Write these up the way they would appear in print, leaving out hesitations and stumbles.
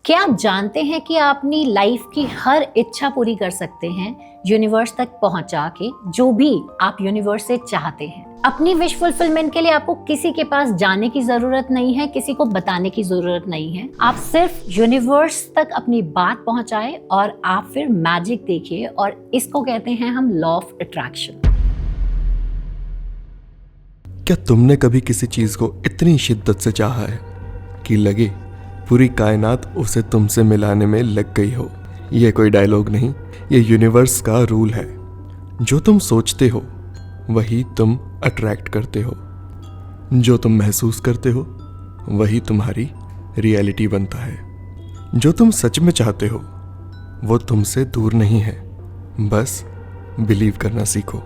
क्या आप जानते हैं कि आप अपनी लाइफ की हर इच्छा पूरी कर सकते हैं यूनिवर्स तक पहुंचा के, जो भी आप यूनिवर्स से चाहते हैं। अपनी विश फुलफिलमेंट के लिए आपको किसी के पास जाने की जरूरत नहीं है, किसी को बताने की जरूरत नहीं है। आप सिर्फ यूनिवर्स तक अपनी बात पहुंचाए और आप फिर मैजिक देखिए, और इसको कहते हैं हम लॉ ऑफ अट्रैक्शन। क्या तुमने कभी किसी चीज को इतनी शिद्दत से चाहा है कि लगे पूरी कायनात उसे तुमसे मिलाने में लग गई हो? ये कोई डायलॉग नहीं, ये यूनिवर्स का रूल है। जो तुम सोचते हो वही तुम अट्रैक्ट करते हो, जो तुम महसूस करते हो वही तुम्हारी रियलिटी बनता है। जो तुम सच में चाहते हो वो तुमसे दूर नहीं है, बस बिलीव करना सीखो।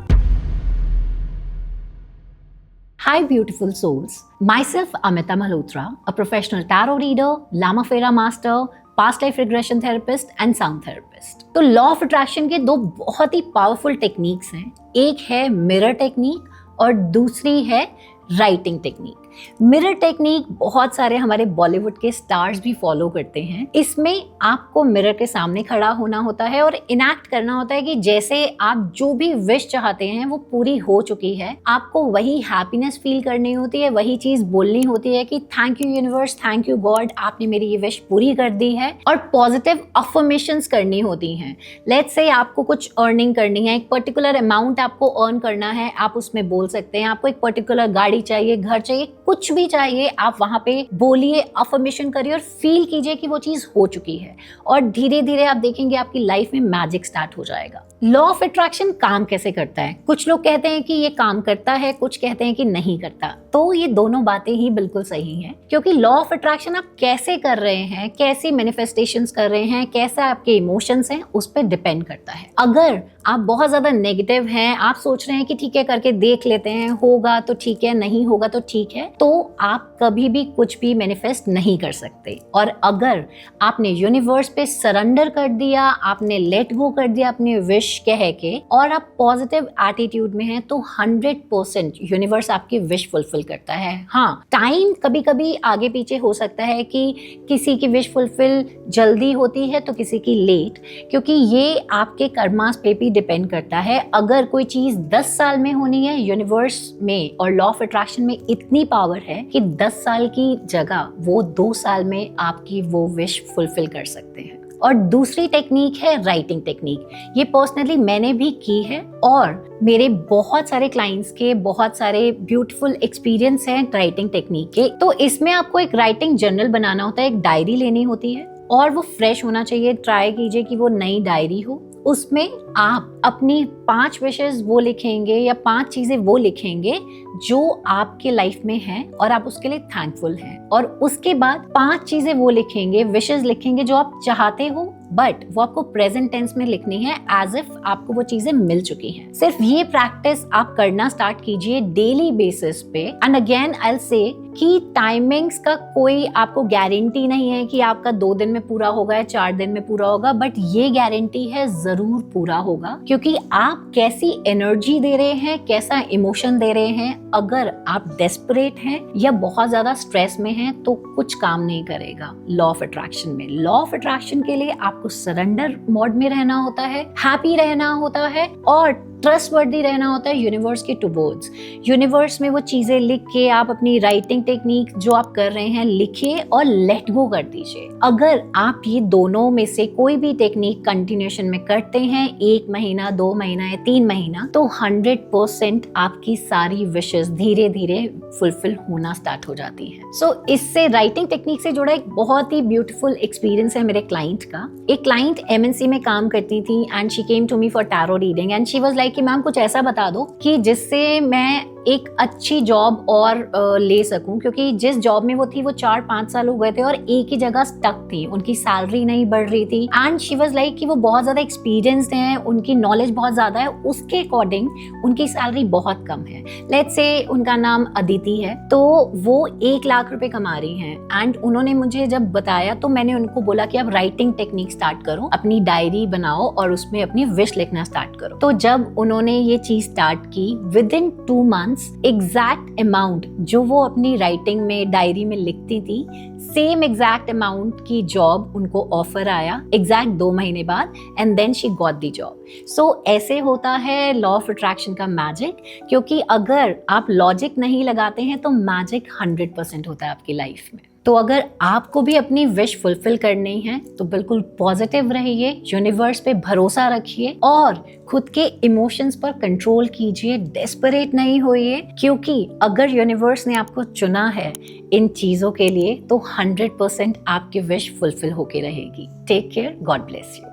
Hi beautiful souls, myself Amita Malhotra, a professional tarot reader, Lama Fera master, past life regression therapist and sound therapist। तो लॉ ऑफ अट्रैक्शन के दो बहुत ही पावरफुल टेक्निक्स हैं। एक है मिरर टेक्निक और दूसरी है राइटिंग टेक्निक। मिरर टेक्निक बहुत सारे हमारे बॉलीवुड के स्टार्स भी फॉलो करते हैं। इसमें आपको मिरर के सामने खड़ा होना होता है और इनैक्ट करना होता है कि जैसे आप जो भी विश चाहते हैं वो पूरी हो चुकी है। आपको वही हैप्पीनेस फील करनी होती है, वही चीज बोलनी होती है कि thank you universe, thank you God, आपने मेरी ये विश पूरी कर दी है। और पॉजिटिव अफर्मेशंस करनी होती हैं। लेट्स से आपको कुछ अर्निंग करनी है, एक पर्टिकुलर अमाउंट आपको अर्न करना है, आप उसमें बोल सकते हैं। आपको एक पर्टिकुलर गाड़ी चाहिए, घर चाहिए, कुछ भी चाहिए, आप वहां पे बोलिए, अफर्मेशन करिए और फील कीजिए कि वो चीज हो चुकी है। और धीरे धीरे आप देखेंगे आपकी लाइफ में मैजिक स्टार्ट हो जाएगा। लॉ ऑफ अट्रैक्शन काम कैसे करता है? कुछ लोग कहते हैं कि ये काम करता है, कुछ कहते हैं कि नहीं करता। तो ये दोनों बातें ही बिल्कुल सही हैं, क्योंकि लॉ ऑफ अट्रैक्शन आप कैसे कर रहे हैं, कैसे मैनिफेस्टेशंस कर रहे हैं, कैसे आपके इमोशंस हैं, उस पर डिपेंड करता है। अगर आप बहुत ज्यादा नेगेटिव हैं, आप सोच रहे हैं कि ठीक है करके देख लेते हैं, होगा तो ठीक है, नहीं होगा तो ठीक है, तो आप कभी भी कुछ भी मैनिफेस्ट नहीं कर सकते। और अगर आपने यूनिवर्स पे सरेंडर कर दिया, आपने लेट गो कर दिया अपनी विश कह के, और आप पॉजिटिव एटीट्यूड में हैं, तो 100% यूनिवर्स आपकी विश फुलफिल करता है। हाँ, टाइम कभी कभी आगे पीछे हो सकता है कि किसी की विश फुलफिल जल्दी होती है तो किसी की लेट, क्योंकि ये आपके कर्मास पे भी डिपेंड करता है। अगर कोई चीज 10 साल में होनी है, यूनिवर्स में और लॉ ऑफ अट्रैक्शन में इतनी पावर है कि 10 साल की जगह वो 2 साल में आपकी वो विश फुलफिल कर सकते हैं। और दूसरी टेक्निक है राइटिंग टेक्निक। ये पर्सनली मैंने भी की है और मेरे बहुत सारे क्लाइंट्स के बहुत सारे ब्यूटीफुल एक्सपीरियंस हैं राइटिंग टेक्निक के। तो इसमें आपको एक राइटिंग जर्नल बनाना होता है, एक डायरी लेनी होती है और वो फ्रेश होना चाहिए। ट्राई कीजिए कि वो नई डायरी हो। उसमें आप अपनी 5 विशेस वो लिखेंगे या 5 चीजें वो लिखेंगे जो आपके लाइफ में हैं और आप उसके लिए थैंकफुल हैं। और उसके बाद 5 चीजें वो लिखेंगे, विशेस लिखेंगे जो आप चाहते हो, बट वो आपको प्रेजेंट टेंस में लिखनी है, एज इफ आपको वो चीजें मिल चुकी हैं। सिर्फ ये प्रैक्टिस आप करना स्टार्ट कीजिए डेली बेसिस पे। And again I will say कि टाइमिंग्स का कोई आपको गारंटी नहीं है कि आपका 2 दिन में पूरा होगा या 4 दिन में पूरा होगा, बट ये गारंटी है जरूर पूरा होगा, क्योंकि आप कैसी एनर्जी दे रहे हैं, कैसा इमोशन दे रहे हैं। अगर आप डेस्परेट हैं या बहुत ज्यादा स्ट्रेस में हैं तो कुछ काम नहीं करेगा लॉ ऑफ अट्रैक्शन में। लॉ ऑफ अट्रैक्शन के लिए आपको सरेंडर मोड में रहना होता है, हैप्पी रहना होता है और ट्रस्टवर्दी रहना होता है यूनिवर्स के टुवर्ड्स। यूनिवर्स में वो चीजें लिख के आप अपनी राइटिंग टेक्निक जो आप कर रहे हैं लिखिए और लेट गो कर दीजिए। अगर आप ये दोनों में से कोई भी टेक्निक कंटिन्यूएशन में करते हैं, 1 महीना, 2 महीना या 3 महीना, तो 100% आपकी सारी विशेस धीरे धीरे फुलफिल होना स्टार्ट हो जाती हैं। सो इससे राइटिंग टेक्निक से जुड़ा एक बहुत ही ब्यूटीफुल एक्सपीरियंस है मेरे क्लाइंट का। एक क्लाइंट MNC में काम करती थी and she came to me for tarot reading and she was like कि मैम कुछ ऐसा बता दो कि जिससे मैं एक अच्छी जॉब और ले सकूं, क्योंकि जिस जॉब में वो थी वो 4-5 साल हो गए थे और एक ही जगह स्टक थी, उनकी सैलरी नहीं बढ़ रही थी। एंड शी वाज लाइक कि वो बहुत ज्यादा एक्सपीरियंस्ड हैं, उनकी नॉलेज बहुत ज्यादा है, उसके अकॉर्डिंग उनकी सैलरी बहुत कम है। लेट्स से उनका नाम अदिति है, तो वो 1 लाख रुपए कमा रही हैं। एंड उन्होंने मुझे जब बताया तो मैंने उनको बोला कि आप राइटिंग टेक्निक स्टार्ट करो, अपनी डायरी बनाओ और उसमें अपनी विश लिखना स्टार्ट करो। तो जब उन्होंने ये चीज स्टार्ट की, with in 2 month chance, exact amount जो वो अपनी राइटिंग में, डायरी में लिखती थी, सेम एग्जैक्ट अमाउंट की जॉब उनको ऑफर आया एग्जैक्ट 2 महीने बाद, and then she got the job. So ऐसे होता है लॉ ऑफ अट्रैक्शन का मैजिक, क्योंकि अगर आप लॉजिक नहीं लगाते हैं तो मैजिक 100% होता है आपकी लाइफ में। तो अगर आपको भी अपनी विश फुलफिल करनी है तो बिल्कुल पॉजिटिव रहिए, यूनिवर्स पे भरोसा रखिए और खुद के इमोशंस पर कंट्रोल कीजिए, डेस्परेट नहीं होइए, क्योंकि अगर यूनिवर्स ने आपको चुना है इन चीज़ों के लिए तो 100% आपकी विश फुलफिल होके रहेगी। Take care, God bless you.